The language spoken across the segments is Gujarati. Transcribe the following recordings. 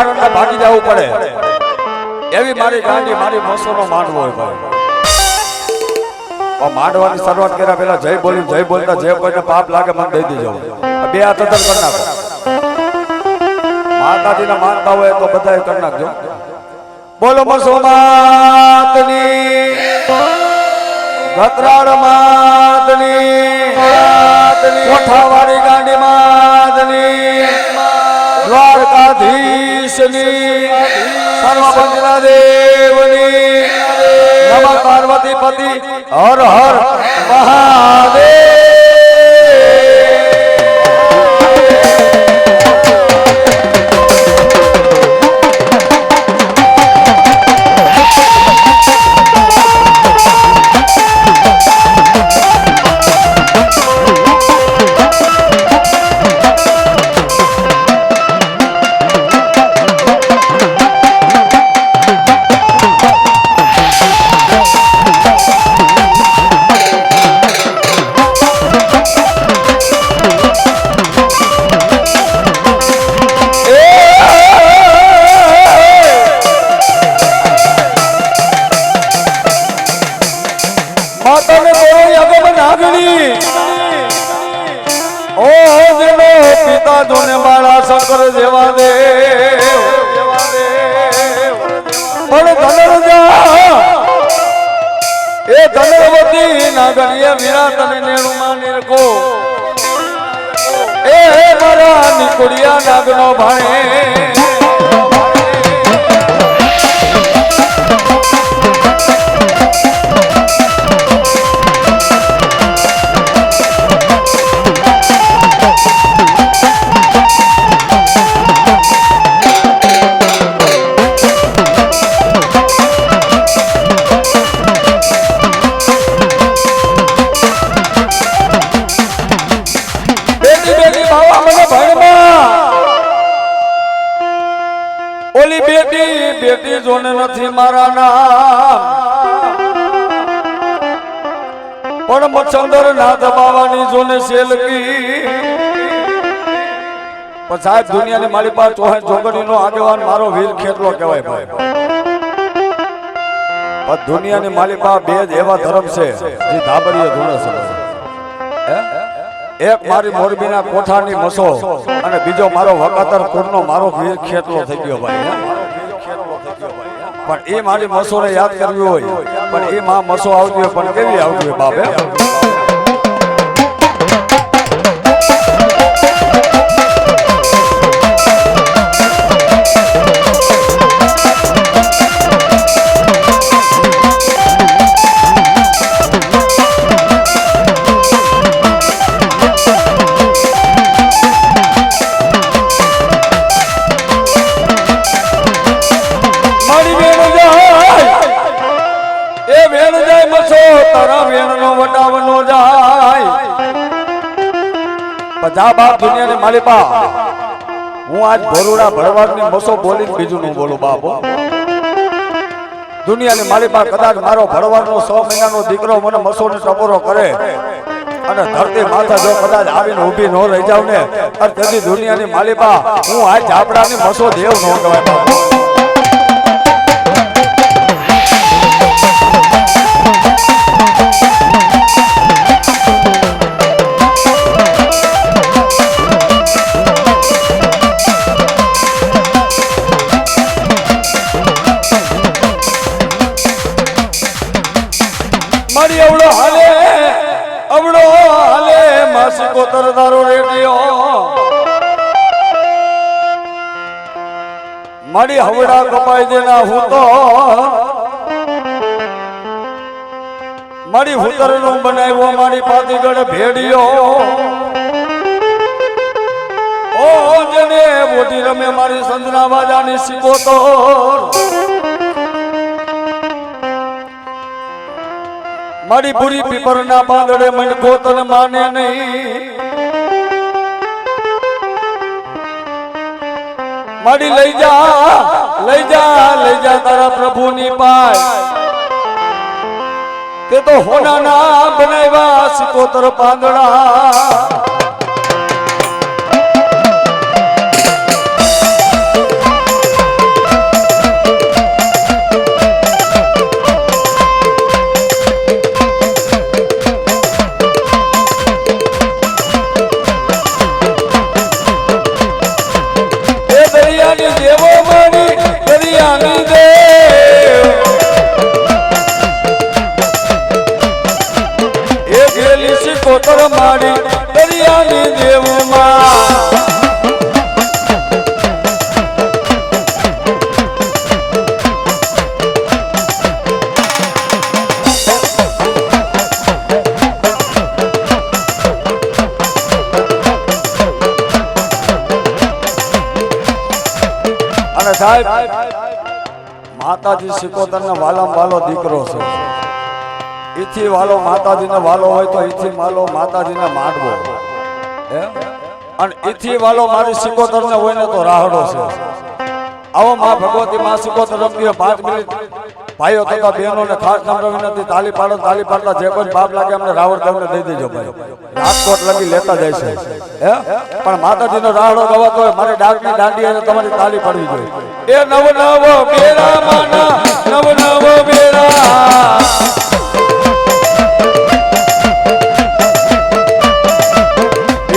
કારણે ભાગી જવું પડે એવી મારી ગાંડી મારી મોસોનો માંડવો હોય ભાઈ. માંડવાની શરૂઆત કર્યા પહેલા જય બોલતા જે કોઈને પાપ લાગે મને દઈ દેજો. બે હાથ અદર કરી નાખો. માતાજીને માનતા હોય તો બધાએ કરી નાખજો. બોલો મસો માતની ગતરાળ માતની કોઠાવાળી ગાંડી માતની દ્વારકાધીશની સર્વભંજના દેવની નમઃ પાર્વતી પતિ હર હર મહાદેવ. જોને મારા શંકર જેવા દેવ પણ ધનરજા એ ધનવતી નાગણીય વીરા તને નેણું માં નિરખો એ મારા નિકુડિયા નાગનો ભાણે ઓલી બેટી જોને નથી મારા નામ પણ મચ્છંદર ના દબાવાની જોને સેલકી પણ સાહેબ દુનિયાની મારી પાસે ચોહે જોગડીનો આગેવાન મારો વીર ખેતલો કહેવાય ભાઈ. પણ દુનિયાની મારી પાસે બે જ એવા ધર્મ છે જે ધાબરીએ ધૂણે છે. એક મારી મોરબીના કોઠાની મસો અને બીજો મારો વકાતર કુરનો મારો વીર ખેતલો થઈ ગયો ભાઈ. પણ એ મારી મસોને યાદ કરવી હોય પણ એ માં મસો આવતી હોય પણ કેવી આવતી હોય બાપે. જા બાપ દુનિયાની માલિપા હું આજ ભોરુડા ભરવાડની મસો બોલીને બીજું નું બોલું બાપ. દુનિયાની માલિપા કદાચ મારો ભરવાડનો 100 મહિનાનો દીકરો મને મસોને ટપોરો કરે અને ધરતી માથા જો કદાચ આવીને ઊભી ન રહી જાવ ને અને તેથી દુનિયાની માલિપા હું આજ ઝાપડાની મસો દેવ ન કહેવાય બાપ. મારી હવડા કપાઈ દેના હું તો મારી હુતર નું બનાવ્યો મારી પાતીગઢ ભેડિયો ઓ જને મોટી રમે મારી સંદના બાજાની સિકોતર મારી પૂરી પીપરના પાંદડે મણકો તને માને નહીં માડી લઈ જા તારા પ્રભુની પાય તે તો હોનાના બનાવ્યા સિકોતર પાંદડા દરિયાની દેવો મારી દરિયાની દેવ એ ગેલી સિકોતર મારી દરિયાની દેવમાં સાહેબ માતાજી સિકોતર ને વાલામ વાલો દીકરો છે ઈથી વાલો માતાજીને વાલો હોય તો ઈથી વાલો માતાજીને માંડવો અને ઈથી વાલો મારી સિકોતર ને હોય ને તો રાહડો છે આવો માં ભગવતી માં સિકોતર રમતી 5 મિનિટ ભાઈઓ તથા બહેનો ને ખાસ નમ્ર વિનંતી તાલી પાડતા જે કોઈ બાપ લાગે અમને રાવણ દેવને દઈ દેજો ભાઈ રાજકોટ લગી લેતા જાય છે પણ માતાજીનો રાહડો ગવાતો હોય મારી ડાકની દાંડી અને તમારી તાલી પાડવી જોઈએ એ નવ નવ બેરા માના નવ નવ બેરા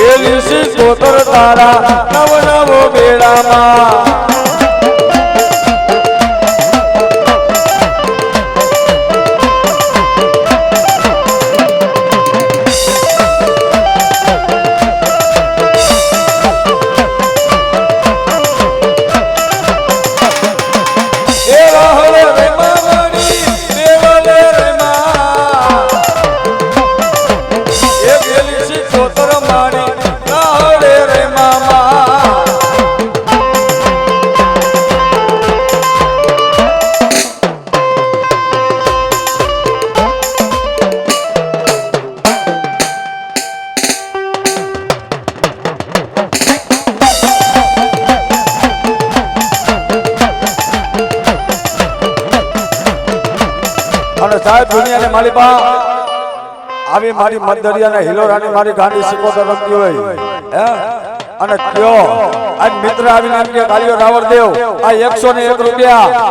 એલી સિકોતર તારા નવ નવ બેરામાં સાહેબ દુનિયાને મારી બા આવી મારી મધદરિયાને હિલોરાની મારી ગાંડી સિકોતર રમતી હોય અને કયો આજ મિત્ર આવીને એમ કે કાલિયો રાવણ દેવ આ 101 રૂપિયા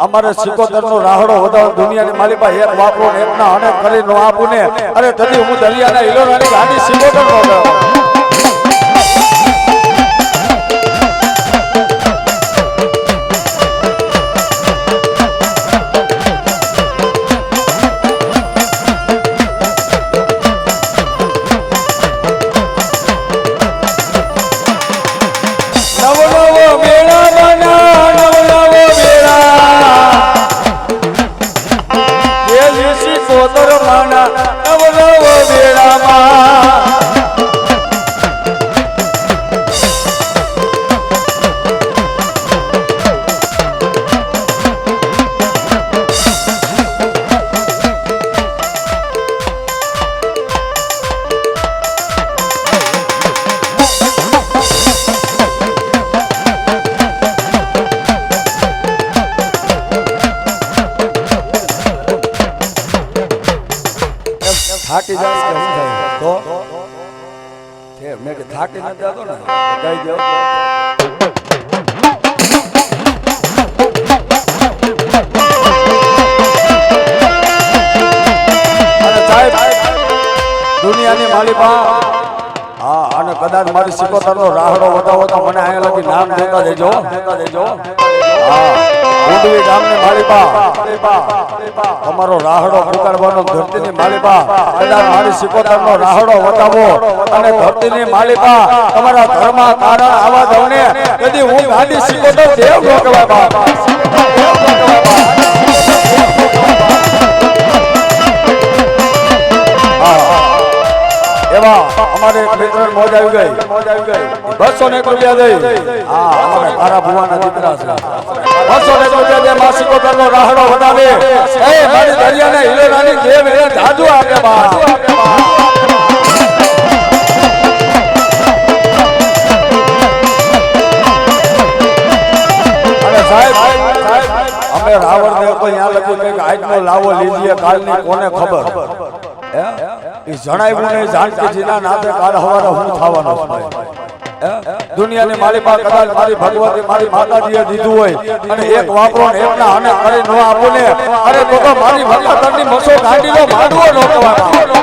અમારે સિકોતર નો રાહડો વધારો દુનિયાની મારી બા એક વાપરો એક ના અને કરી નો આપું ને અરે તદી હું દરિયાના હિલોરાની ગાંડી સિકોતર નો થાકી જાય કે શું થાય તો કે મેં કે થાકી ન જાતો ને કહી દો અને સાહેબ દુનિયાની માલિકા હા અને કદાચ મારી સિકોતર નો રાહડો વધાવો તો મને અહીંયા લગી નામ દેતા દેજો હા ઉડવી ગામની માલિકા તમારો રાહડો પુકારવાનો ધરતીની માલિકા કદાચ મારી સિકોતર નો રાહડો વધાવો અને ધરતીની માલિકા તમારા ઘરમાં કારણ આવા દવને કદી હું ગાંડી સિકોતર દેવ નો કહેવાય બાપ એવા અમારે મિત્ર મોજ આવી ગઈ 201 રૂપિયા દઈ હા અમારે તારા ભુવાના દીકરા છે 201 રૂપિયા દે માં સિકોતર નો રાહડો વધાવે એ મારી દરિયાને હિલોરાની દેવ એને જાદુ આપે બા અને સાહેબ અમે રાવણ દેવ તો અહીંયા લખ્યું કે આજનો લાવો લીજીએ કાલની કોને ખબર જણાવ્યું નહીં જાનકીજીના નાતે કાલ હવારે હું થવાનો છું દુનિયાની માલિકા કદાચ મારી ભગવતી મારી માતાજીએ દીધું હોય અને એક વાપરો ને એકના અને કરી ન આપું ને અરે તો મારી ભગવતની મસો ગાંડીનો માંડવો ન કહેવાય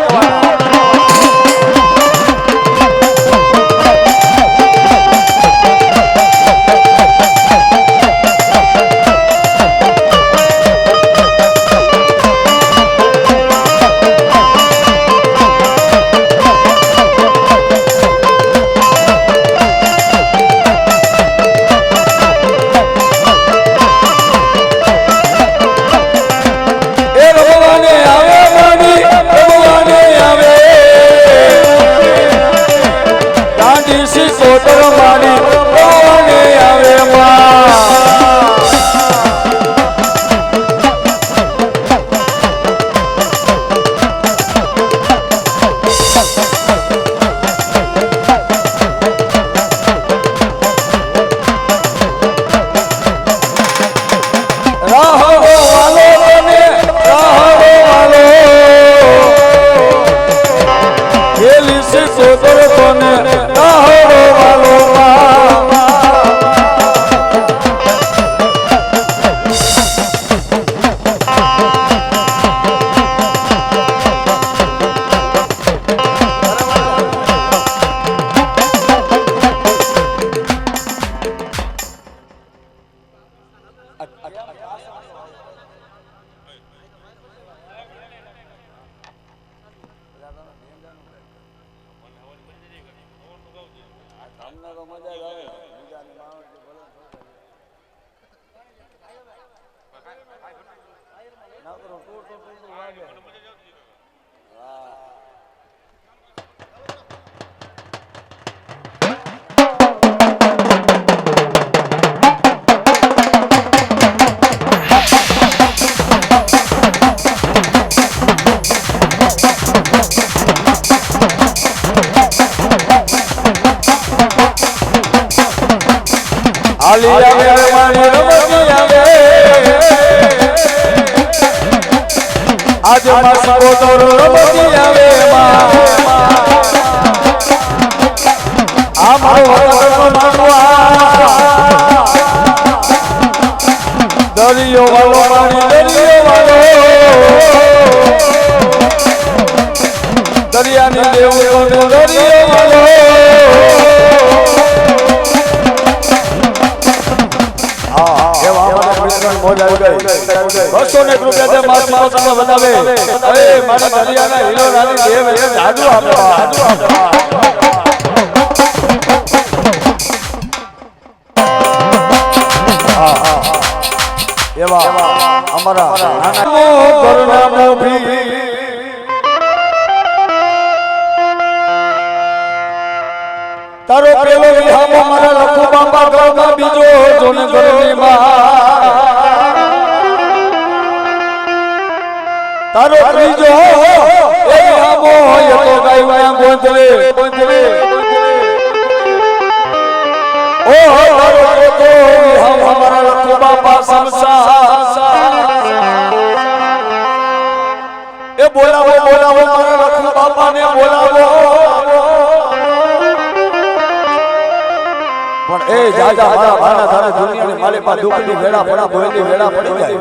આલિયા મેરે મારી રમતી આવે આજે માસકો તો રમતી આવે આ મારો વતનનો માનવા દરિયો વાલો મારી દરિયો વાલો દરિયાની દેવનો દરિયો વાલો તારો પેલો વિહામો મારા લખુ બાપા ગળમાં બીજો જોને ગળની માં તારો ત્રીજો એ વિહામો એ તો ગાયના ગોંધલે ઓ તારો ચોથો વિહામો મારા લખુ બાપા સમસા એ બોલાવો બોલાવો મારા લખુ બાપાને બોલાવો પણ એ જાજા મારા ભાના ધારે દુનિયાની માલિપા દુખની વેડા પડા ભોયની વેડા પડી જાય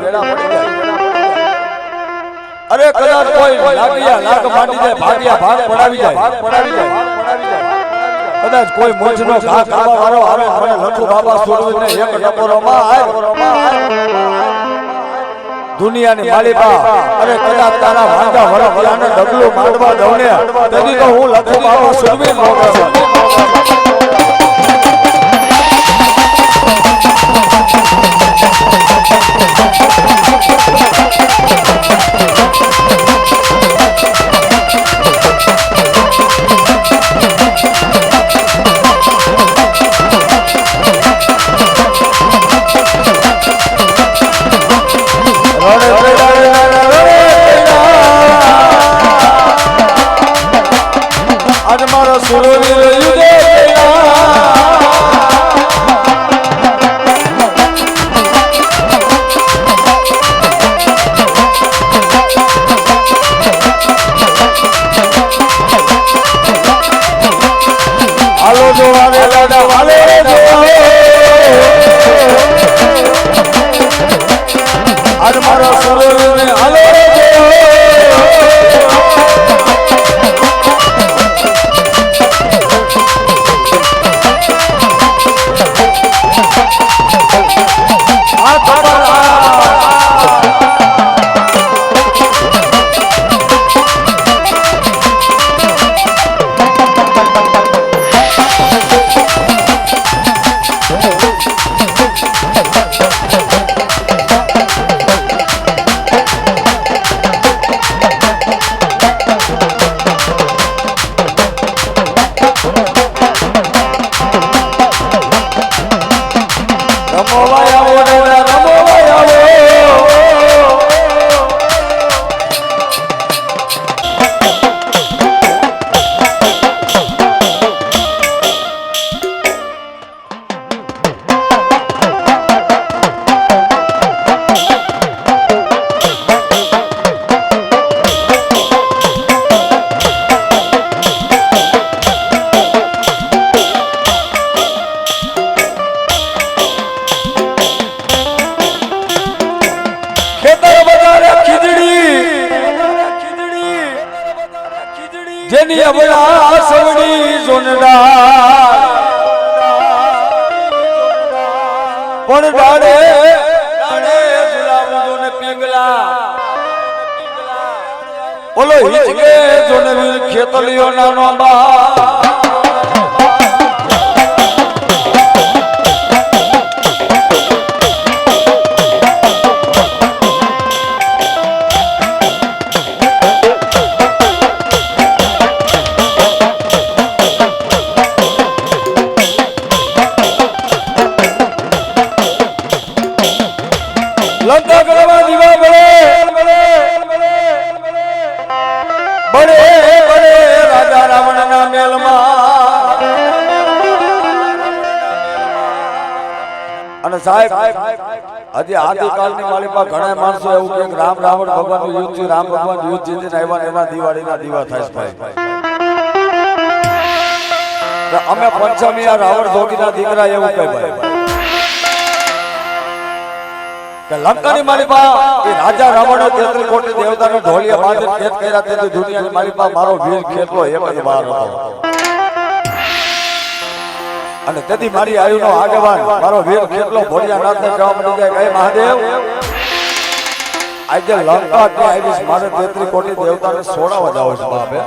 અરે કદાચ કોઈ લાગિયા લાગ માંડી જાય ભાગ્યા ભાગ પડાવી જાય કદાચ કોઈ મોજનો ઘા ખાવા વાળો આવે મને લખુ બાબા સુરવીને એક ટપોરોમાં આય દુનિયાની માલિપા અરે કદાચ તારા વાંધા વરફિયાને ડગલું માંડવા દઉને તેથી તો હું લખુ બાબા સુરવી મોકલો જેની અબળા સવડી જોનડા પણ ડાડે ડાડે ઝુલાવું જોને પિંગલા ઓલો હિચકે જોને ખેતલીઓ નાનો બા લંકા ગળવા દીવા બળે બળે બળે રાજા રાવણના મેલમાં. અને સાહેબ હજી આદિકાળની માલિકા ઘણા માણસો એવું કે રામ રાવણ ભગવાનનું યુદ્ધ છે, રામ ભગવાન યુદ્ધ જીતીને આવ્યા એના દિવાળીના દીવા થાય છે ભાઈ. અમે પંચમી આ રાવણ ભોગીના દીકરા એવું કહે ભાઈ કે લંકાની માલિકા એ રાજા રાવણે 33 કોટી દેવતાને ઢોલિયા બાંધી ખેત કર્યા તેથી દુનિયાની માલિકા મારો વીર ખેતલો એક જ વાર હતો. અને તેથી મારી આયુનો આગેવાન મારો વીર ખેતલો ભોળિયાનાથને કહેવા મળી જાય કે મહાદેવ આજે લંકા કે આવીશ મારે 33 કોટી દેવતાને છોડાવવા જાવ છે બાપે.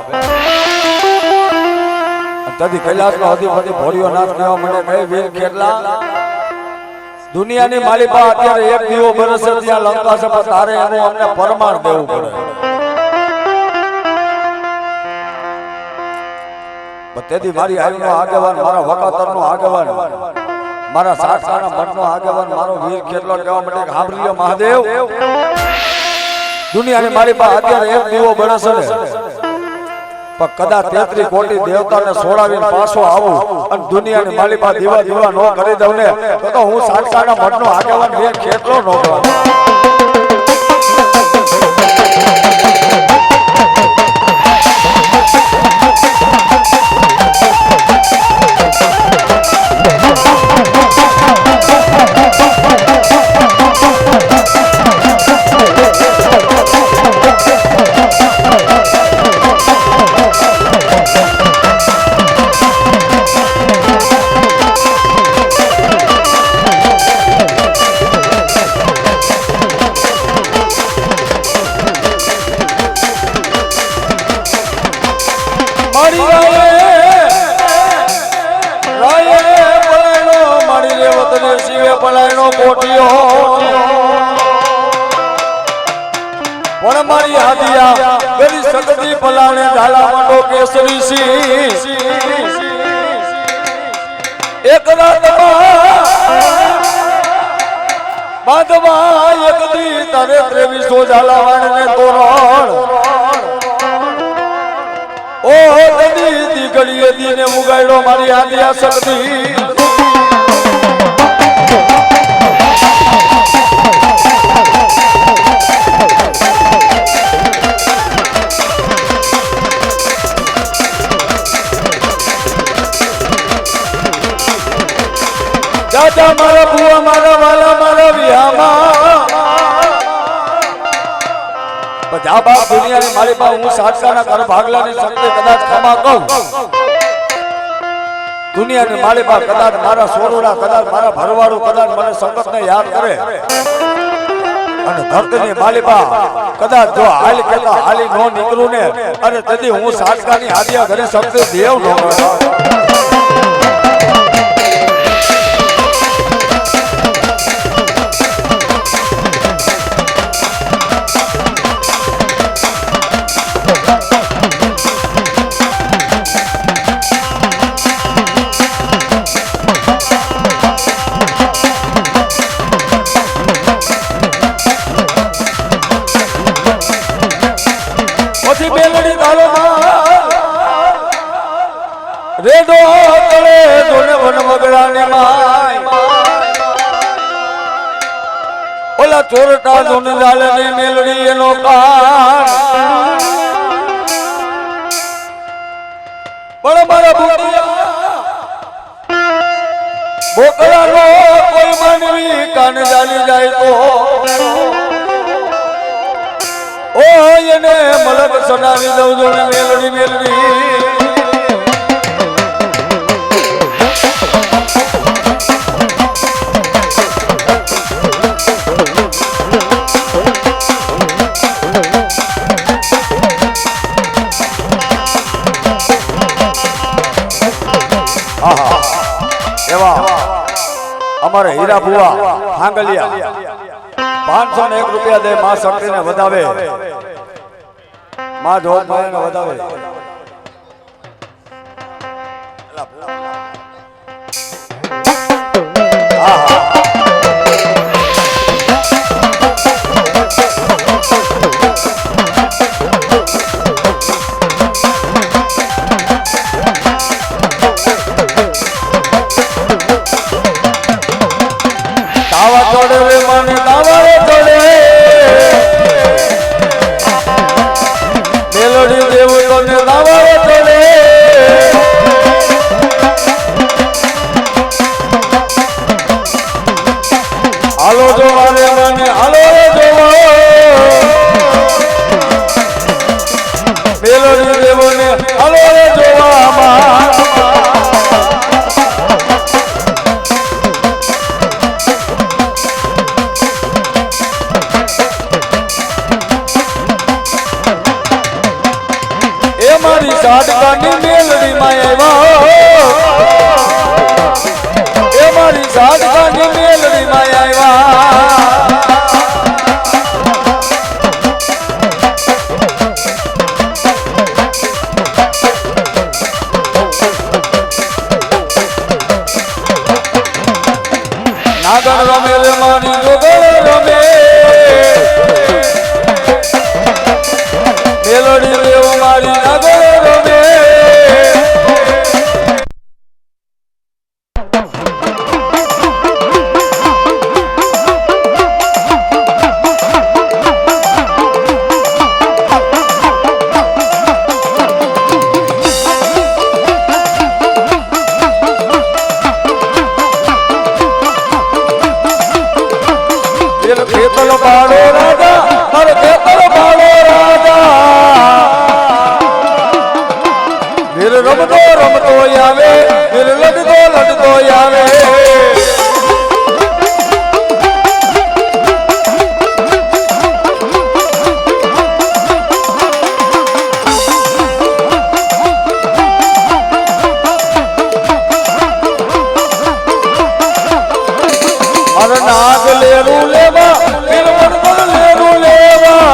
તેથી કૈલાસનો અધિપતિ ભોળિયાનાથ કહેવા મને કહે વીર ખેતલા દુનિયાની માલિકા અત્યારે એક દીવો બરસે ત્યાં લંકા છે પણ તારે એનું અમને પરમાણ દેવું પડે. તેથી મારી આયુનો આગેવાન મારા વકાતરનો આગેવાન મારા સાક્ષાના મઠનો આગેવાન મારો વીર ખેતલો કહેવા માટે સાંભળી લો મહાદેવ દુનિયાની માલિકા અત્યારે એક દીવો બરસે ને પણ કદાચ 33 કોટી દેવતાને છોડાવીને પાછો આવું અને દુનિયાની માલિકા દીવા દીવા નો કરી દઉં ને તો હું સાક્ષાના મઠનો આગેવાન વીર ખેતલો નો કરું. પણ મારી હાદિયા ગરી સગતી પલાણે ઝાલા મંડો કેસરી સી એક રાતમાં બાદમાં એક દી તારે 2300 ઝાલા વાણને તોરણ ઓ નદી દી ગળીએ દીને મુગાડ્યો મારી હાદિયા સગતી. દાદા મારા બુઆ મારા વાલા મારા વિહામાં બધા બાપ દુનિયાની મારી પાસે હું સાક્ષાના ઘર ભાગલાની શક્તિ કદાચ ખમા કહું દુનિયાની મારી પાસે કદાચ મારા સોરુડા કદાચ મારા ભરવાડું કદાચ મને સંકટને યાદ કરે અને ધરતીની માલિકા કદાચ જો હાલ કેતા હાલી નો નીકળું ને અને તેથી હું સાક્ષાની હાદિયા ઘરે શક્તિ દેવ નો રેડો તળે જોને વન મગડાની માય ઓલા ચોરટા જોને લાલે ને મેલડી એનો કાન પણ મારા ભૂતિયા બોકડાનો કોઈ માનવી કાન જાલી જાય તો ઓ એને મલક સડાવી દઉં જોને મેલડી મેલડી. અમારે હીરા ભુવા હાંગલિયા 501 રૂપિયા દે માં શક્તિને વધાવે માં જોત માયાને વધાવે. ચડે રે મને દાવારે ચડે મેલડી દેવ તને દાવારે ચડે હાલો જોવા રે મને હાલો રે જોવા મેલડી દેવને હાલો રે જોવા મારી સાડકાની મેલડી માં આવ્યા એ મારી સાડકાની મેલડી માં આવ્યા નાગર રમે રે મારી જોગર રમે મેલડી દેવ મારી નાગર રમે ખેતર બાળો રાજા મારો ખેતર બાળો રાજા વીર રમતો રમતો આવે વીર લડતો લડતો આવે મારા નાગ લેરું લેવા વીર મનમન લેરું લેવા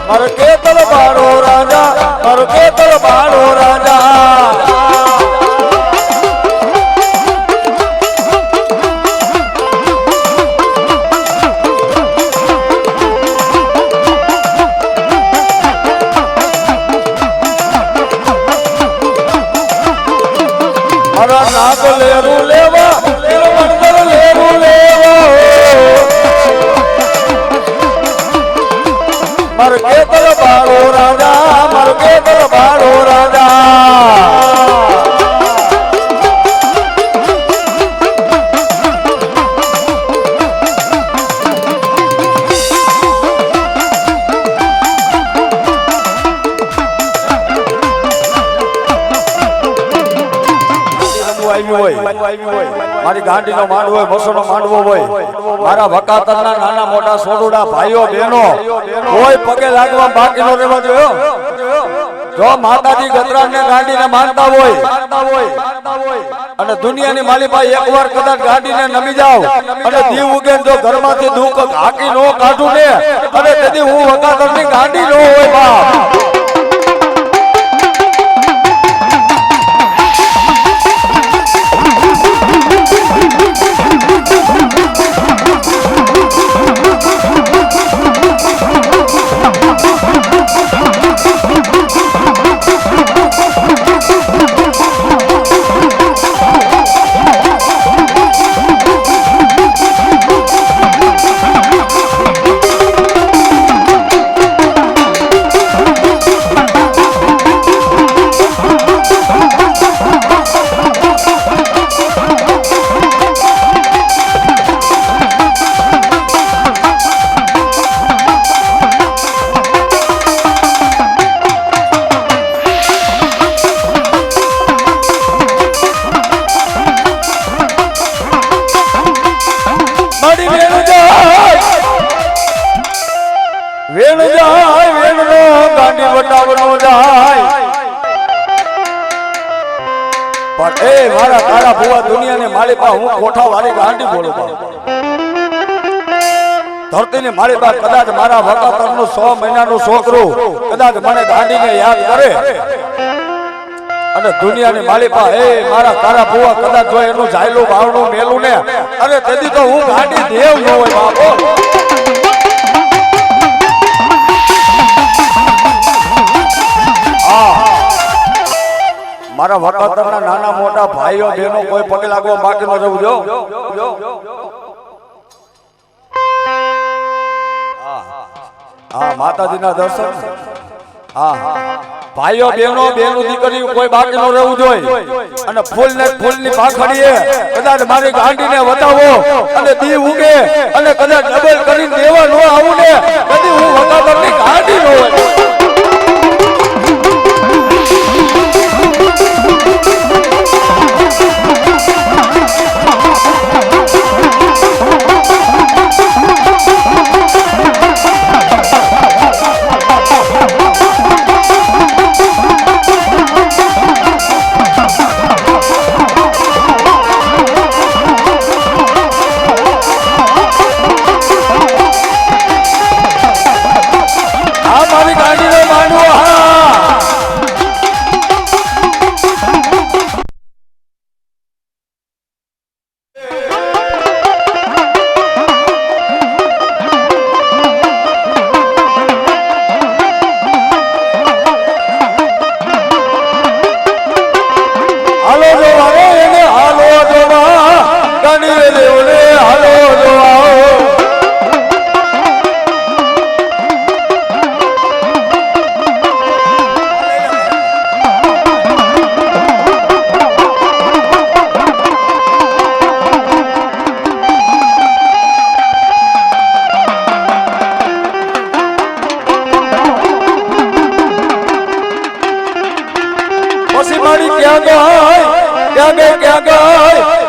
મારો ખેતર બાળો રાજા મારો ખેતર બાળો રાજા મારા નાગ લેરું લેવા વીર મનમન લેરું લેવા મારો ખેતર બાળો રાજા મારો ખેતર બાળો રાજા મારી ગાંડીનો માંડવો હોય બસોનો માંડવો હોય મારા વકાતરના નાના મોટા સોડુડા ભાઈઓ બહેનો કોઈ પગે લાગવા બાકી નો રહેવા જોયો જો માતાજી ગજરાને ગાંડીને માનતા હોય અને દુનિયાની માલિપા એકવાર કદાચ ગાંડીને નમી જાવ અને દીવ ઉગે જો ઘરમાંથી દુઃખ હાકી નો કાઢું ને અને તેથી હું વકાતરની ગાંડી નો હોય બાપ વેણ જાય વેણ નો ગાંડી વટાવનો જાય પણ એ મારા તારા ભુવા દુનિયાને મારી પા હું કોઠા વાળી ગાંડી બોલું ધરતીની મારી પા કદાચ મારા વકાતરનો 100 મહિનાનો છોકરો કદાચ મને ગાંડીને યાદ કરે અને દુનિયાની માલિપા એ મારા તારા ભુવા કદાચ જો એનું જાયલું ભાવનું મેલું ને અરે તેથી તો હું ગાંડી દેવ ન હોય બાપો મારા મારા વખાતરના નાના મોટા ભાઈઓ બહેનો કોઈ પગે લાગવા બાકી ન રહેવું જો હા માતાજીના દર્શન હા ભાઈઓ બહેનો બેનું દીકરીઓ કોઈ બાકી ન રહેવું જોઈએ અને ફૂલની પાખડીએ કદાચ મારી ગાંડીને વટાવો અને દી ઉગે અને કદાચ ડબલ કરીને દેવા ન આવું ને કદી હું વખાતરની ગાંડી ન હોય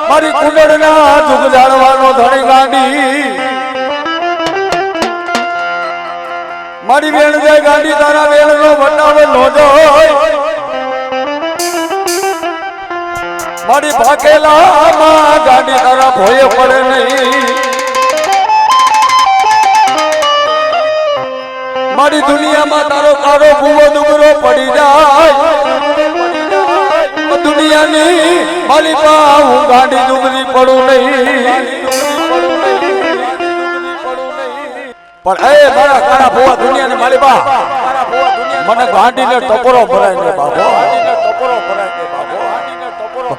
મારી કુંડળના જુગ જાળવાનો ધણી ગાંડી મારી બેન જાય ગાંડી તારા બેનનો વટાવે નો જોય મારી ભાકેલા ગાંડી તારા ભોય પડે નહીં મારી દુનિયામાં તારો કારો ભૂવો ડુંગરો પડી જાય દુનિયાની માલિકા હું ગાંડી ડુંગરી પડું નહીં પણ એ મારા કાળા ભોવા દુનિયાની માલિકા મને ગાંડીને ટપોરો ભરાય ને બાબો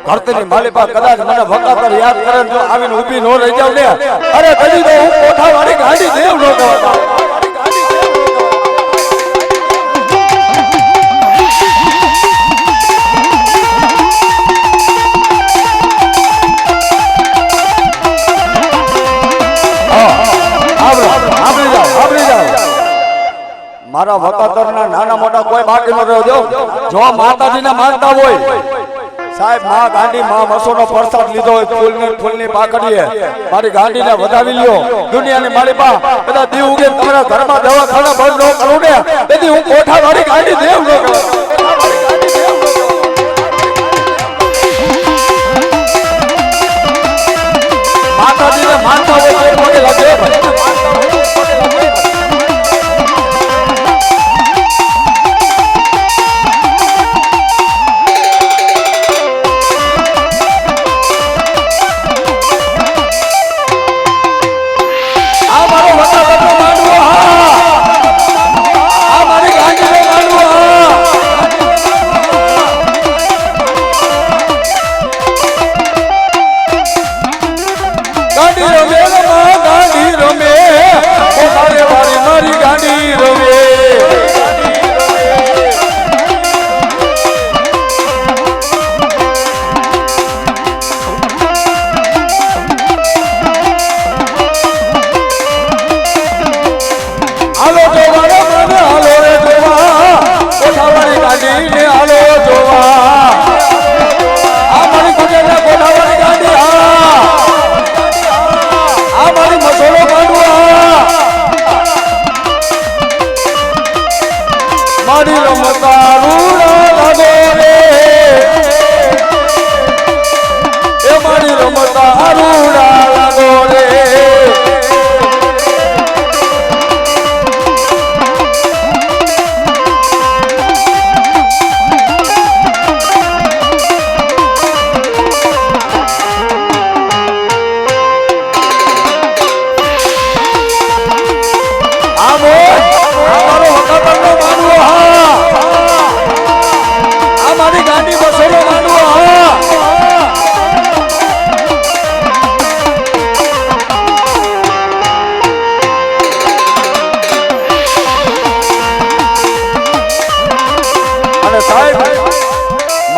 કરતની માલિકા કદાચ મને વખાતર યાદ કરે જો આવીને ઊભી ન રહી જાવ ને અરે કદી તો હું કોઠાવાળી ગાંડી દેવ ન કહેવાતા મારા વખાતરના નાના મોટા કોઈ બાકી ન રહેજો જો માતાજીને માનતા હોય સાહેબ માં ગાંડી માં મસોનો પ્રસાદ લીધો હોય ફૂલની પાકડીએ મારી ગાંડીને વધાવી લ્યો દુનિયાની મારી પા બધા દી ઉગે તમારા ઘરમાં દવાખાના બંધ ન કરું ને તેથી હું કોઠા વાળી ગાંડી દેવ ન કરું માતાજીને માનતા હોય તો પગે લાગે આ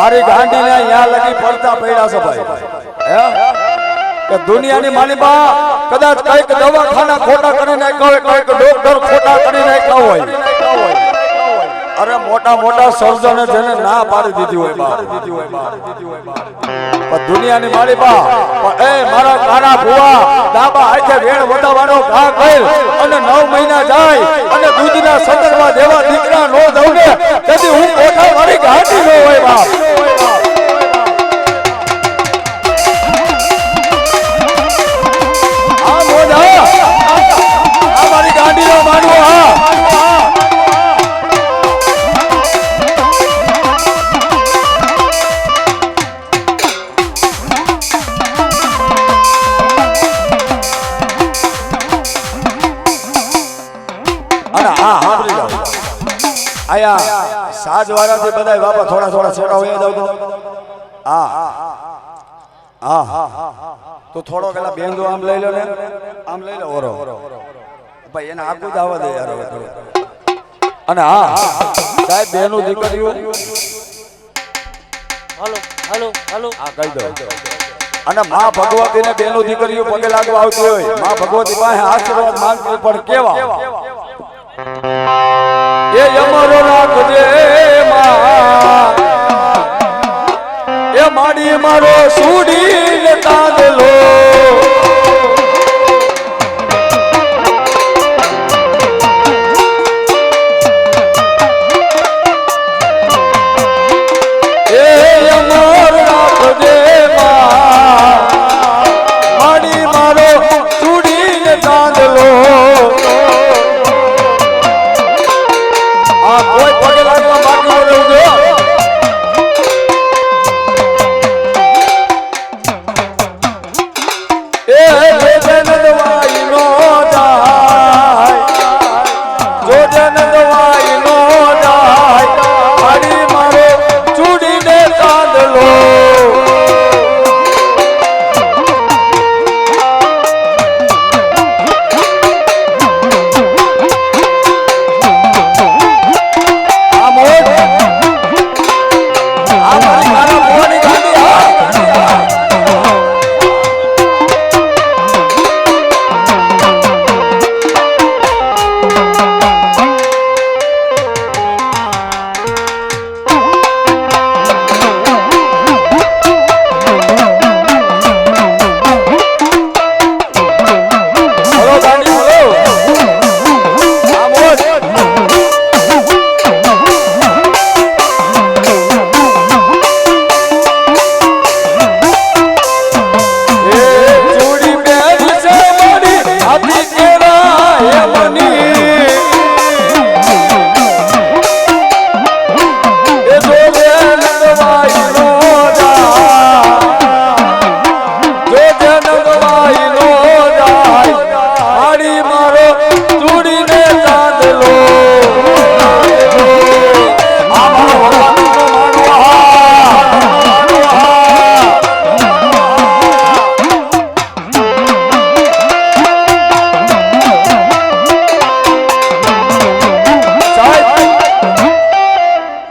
મારી ગાંડીને અહીંયા લગી પડતા પડ્યા છે ભાઈ હે કે દુનિયાની માલિબા કદાચ કઈક દવાખાના ખોટા કરી નાખ્યા હોય કઈક ડોક્ટર ખોટા કરી નાખ્યા હોય અરે મોટા મોટા સર્જને જેને ના પાડી દીધી હોય પણ દુનિયાની માલિબા એ મારા કાના ભુવા ડાબા હાથે વેણ વધાવવાનો ઘા કર અને 9 મહિના જાય અને દૂધના સંદર્ભમાં દેવા દીકરા નો દઉં ને તેથી હું કોઠા મારી ઘાટી નો હોય બાપ આયા સાજ વાળાથી બધા બાપા થોડા થોડા છેડા હોય દઉં તો હા તો થોડો પેલા બેંદો આમ લઈ લો ને આમ લઈ લો ઓરો ભાઈ એને આગું જ આવવા દે યાર હવે થોડું અને હા સાહેબ બેનું દીકરીઓ હાલો હાલો હાલો આ કહી દો અને માં ભગવતીને બેનું દીકરીઓ પગે લાગવા આવતી હોય માં ભગવતી પાસે આશીર્વાદ માંગતી પણ કેવા એ અમારો રાખજે માં એ માડી મારો સુડી તાંદલો એ અમારો રાખજે માં માડી મારો સુડી તાંદલો કોઈ પગે લાગવા બાકી રહેવું જો એ જોજન દવાઈ નો જાય જોજન દવાઈ નો જાય મારી મારો ચૂડીને કાંદલો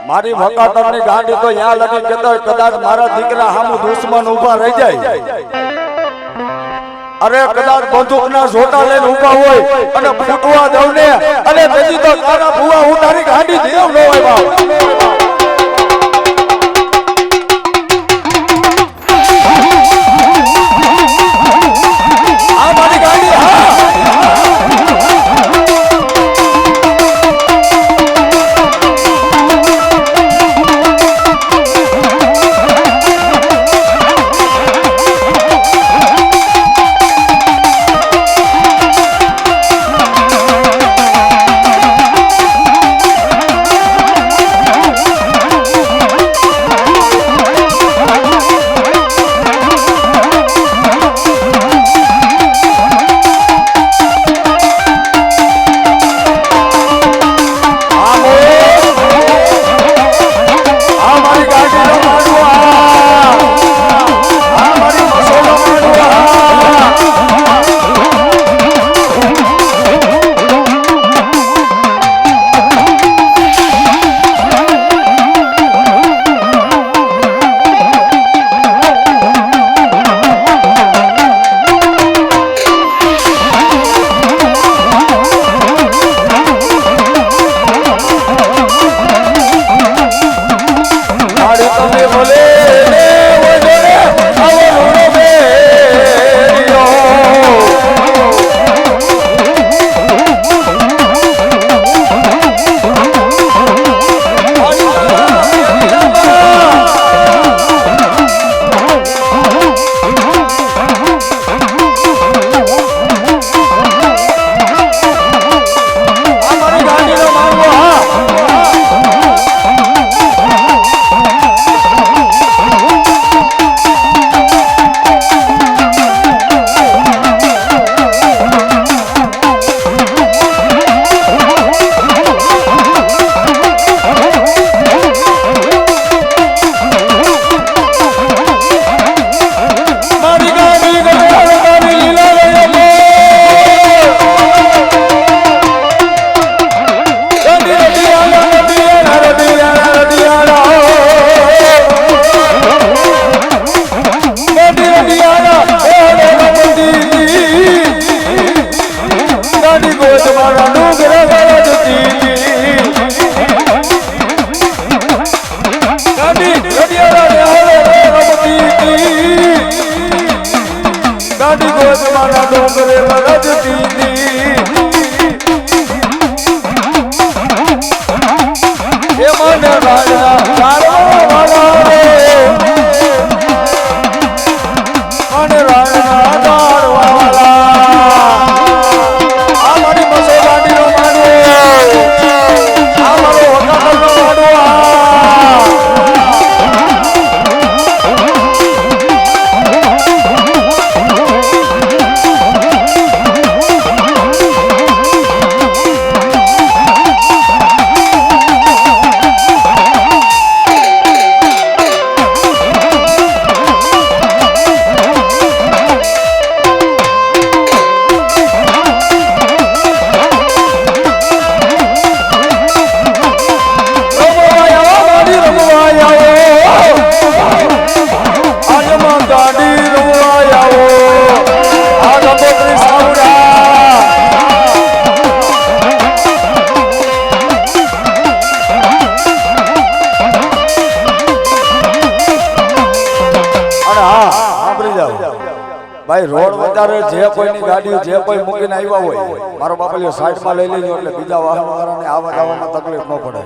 મારી વકાતરની ગાંડી તો યા લગી કે કદાચ મારા દીકરા સામુ દુશ્મન ઊભા રહી જાય અરે કદાચ બંદૂકના ઝોટા લઈને ઊભા હોય અને ફૂટવા દઉં ને અને તેથી તો તારા ભુવા હું તારી ગાંડી દેવ ન હોય બાપ ડુંગરે વરજતી એ મને રાજા ચારવા રે મને રાજા ચારવા આ મારી મસો ગાડીનો માડો આ મારો હોટાનો માડો ભાઈ રોડ વધારે જે કોઈની ગાડીઓ જે કોઈ મૂકીને આવ્યા હોય મારો બાપલિયો સાઈડમાં લઈ લેજો એટલે બીજા વાહનો વાળાને આવવા જવામાં તકલીફ ન પડે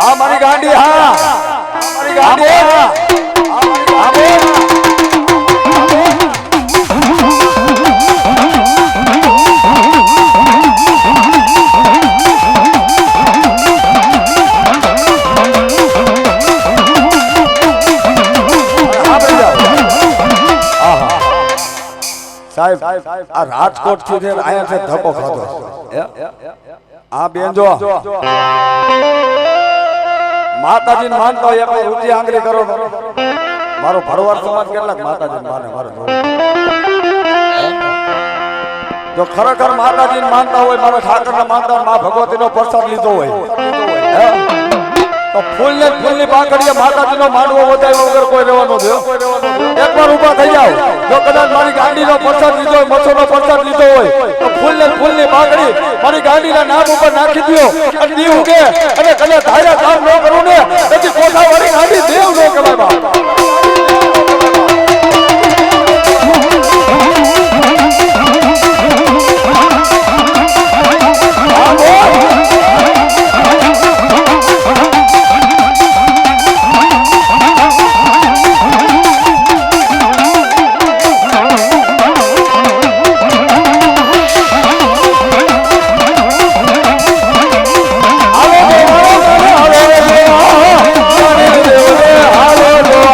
આ મારી ગાડી હા મારી ગાડી હા સાહેબ આ રાજકોટ થી આયા છે ધક્કો ખાધો આ બેન જો માતાજી ને માનતો એક ઊંચી આંગળી કરો મારો ભરવાડ સમાજ કેટલાક માતાજી ને માને મારે જો ખરેખર માતાજી ને માનતા હોય મારો ઠાકર ને માનતા હોય મા ભગવતી નો પ્રસાદ લીધો હોય તો ફૂલની પાકડીએ માતાજીનો માંડવો વધાર્યો વગર કોઈ રહેવાનો થયો એકવાર ઊભા થઈ જાવ જો કદાચ મારી ગાડીનો પ્રસાદ લીધો હોય મસોનો પ્રસાદ લીધો હોય તો ફૂલની પાકડી મારી ગાડીના નામ ઉપર નાખી દો અને દી ઉગે અને કદાચ ધાર્યા કામ ન કરું ને પછી કોઠાવાળી ગાડી દેવ ન કહેવાય બાપ હાલો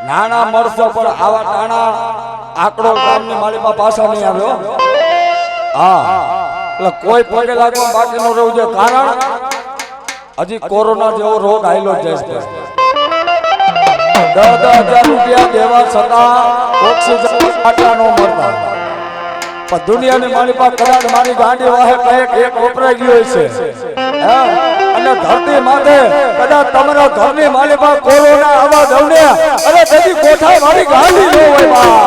નાના મળશો પણ આવા ટાણા આકડો ગામની માલિકા પાછા નહીં આવ્યો. હા એટલે કોઈ પગે લાગવા બાકી ન રહેવું જોઈએ. કારણ હજી કોરોના જેવો રોગ આવેલો જ છે. 10,000 રૂપિયા દેવા છતાં ઓક્સિજન આટલા ન મળતા. પણ દુનિયાની માલિકા કદાચ મારી ગાંડી વાહે કઈક એક વપરાઈ ગયો છે. અને ધરતી માથે કદાચ તમારા ઘરની માલિકા કોરોના આવા દવને અને તેથી કોઠા મારી ગાંડી ન હોય બા.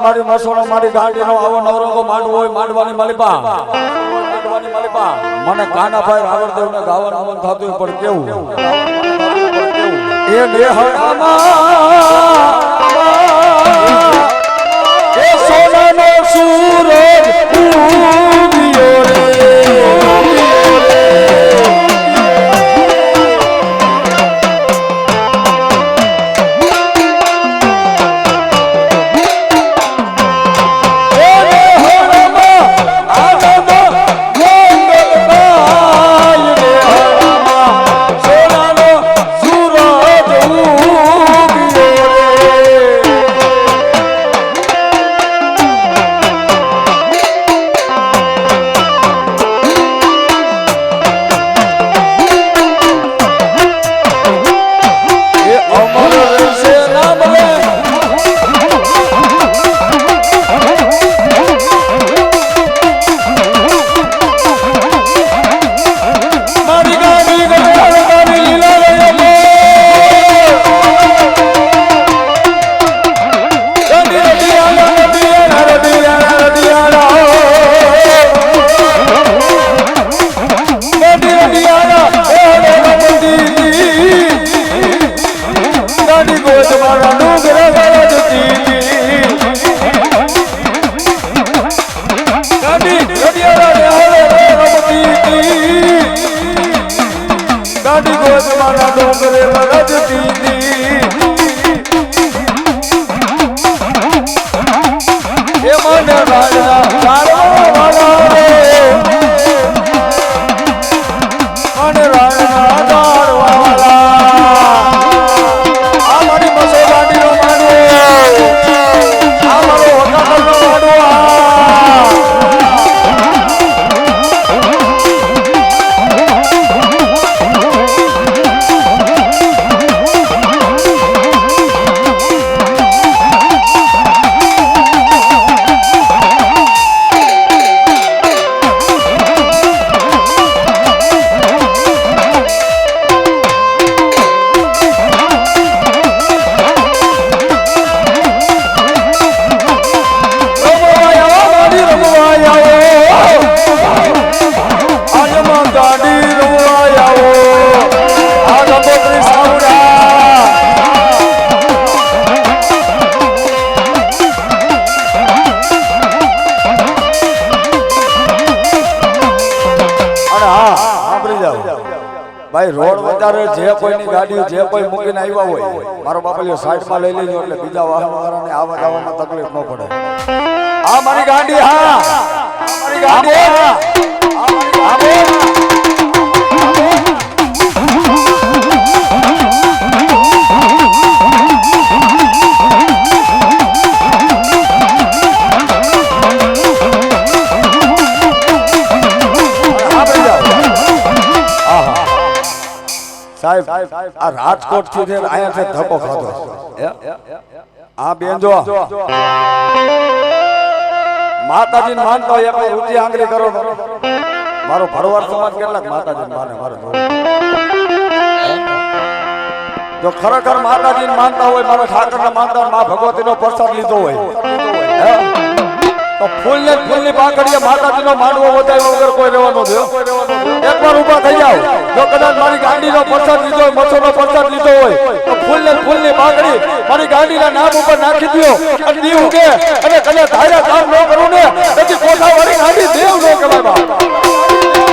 મારી મસોણો મારી ગાડીનો આવો નવરંગો માંડવો હોય માંડવાની માલિપા મને કાનાભાઈ રાવળદેવને ગાવાનું મન થતું પણ કેવું એ નેહળામાં એ સોનાનો સૂરજ ઉગ્યો રે. જાવ ભાઈ રોડ વધારે જે કોઈની ગાડી જે કોઈ મૂકીને આવ્યા હોય મારો બાપલિયો સાઈડમાં લઈ લેજો એટલે બીજા વાહન વાળાને આવવા જવામાં તકલીફ ન પડે આ મારી ગાડી હા મારી ગાડી હા સાહેબ આ રાજકોટ થી છે અહીંયા છે ધક્કો ખાધો આ બેન જો માતાજી ને માનતો હોય આપણે ઊંચી આંગળી કરો મારો ભરવાડ સમાજ કેટલાક માતાજી ને માને મારે જો ખરેખર માતાજી ને માનતા હોય મારો ઠાકર ને માનતા હોય મા ભગવતી નો પ્રસાદ લીધો હોય તો ફૂલની પાકડીએ માતાજીનો માંડવો વધાર્યો વગર કોઈ રહેવાનો દો એકવાર ઊભા થઈ જાવ જો કદાચ મારી ગાડીનો પ્રસાદ લીધો હોય મસોનો પ્રસાદ લીધો હોય તો ફૂલની પાકડી મારી ગાડીના નામ ઉપર નાખી દો અને દી ઉગે અને કદાચ ધાર્યા કામ ન કરું ને તેથી કોઠાવાળી ગાડી દેવ ન કહેવાય બાપ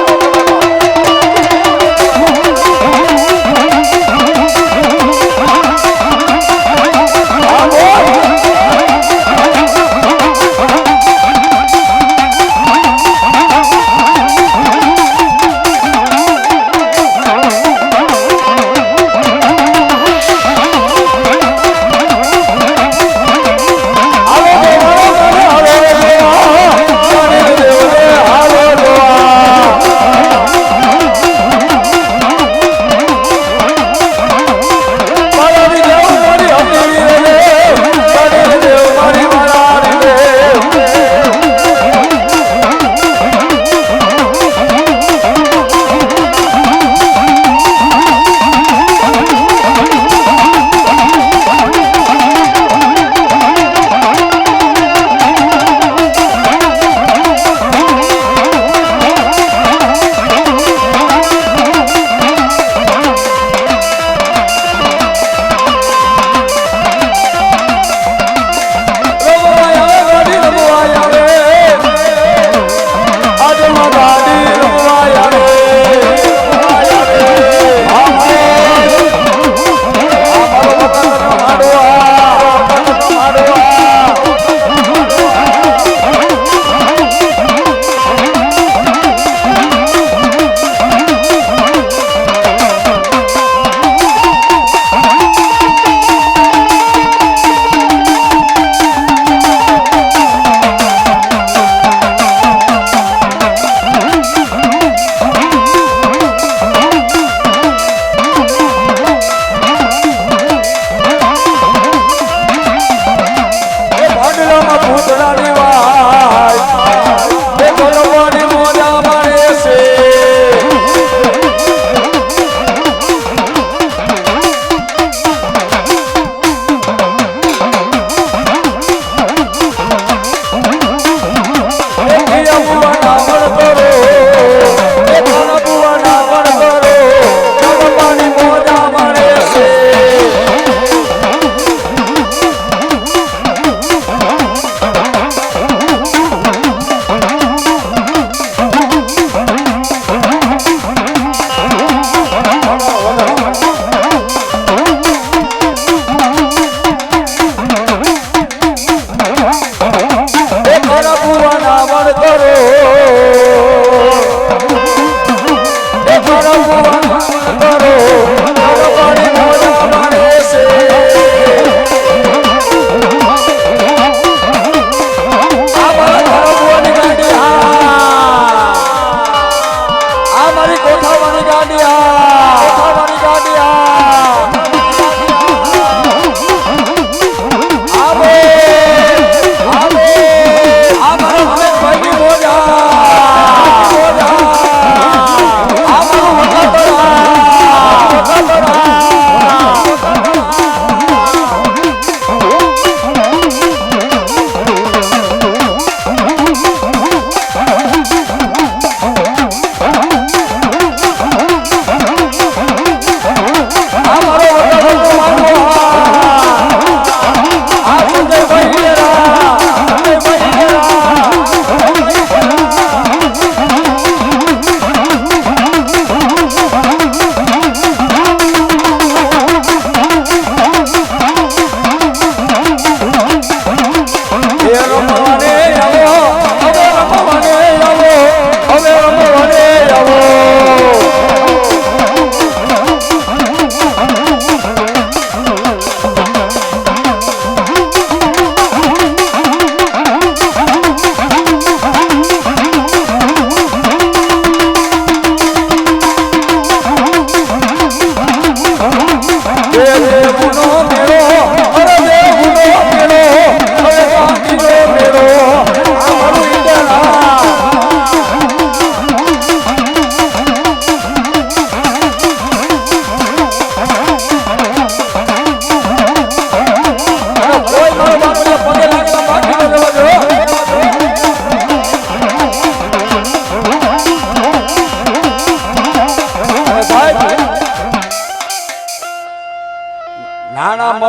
હાલો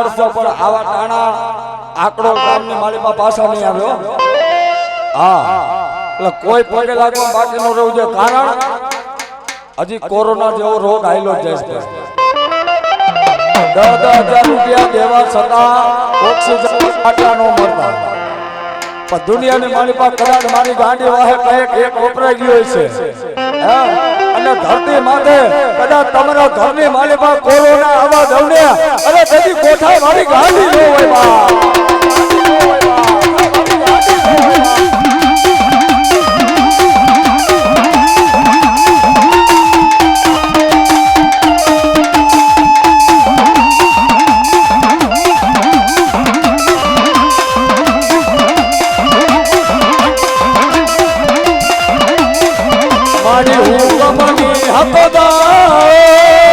મળશે પણ આવા ટાણા આકડો ગામની માલિકા પાછા નહીં આવ્યો હા એટલે કોઈ પગે લાગવા બાકી ન રહેવું જોઈએ કારણ હજી કોરોના જેવો રોગ આવેલો જ છે 10,000 રૂપિયા દેવા છતાં ઓક્સિજન આટલા ન મળતા પણ દુનિયાની માલિકા કદાચ મારી ગાંડી વાહે એક વપરાઈ ગયો છે અને ધરતી માથે કદાચ તમારા ઘરની માલિકા કોરોના આવા દવડે અરે તેથી કોઠા મારી ગાંડી ન હોય બા મારી હુકમની હકદાર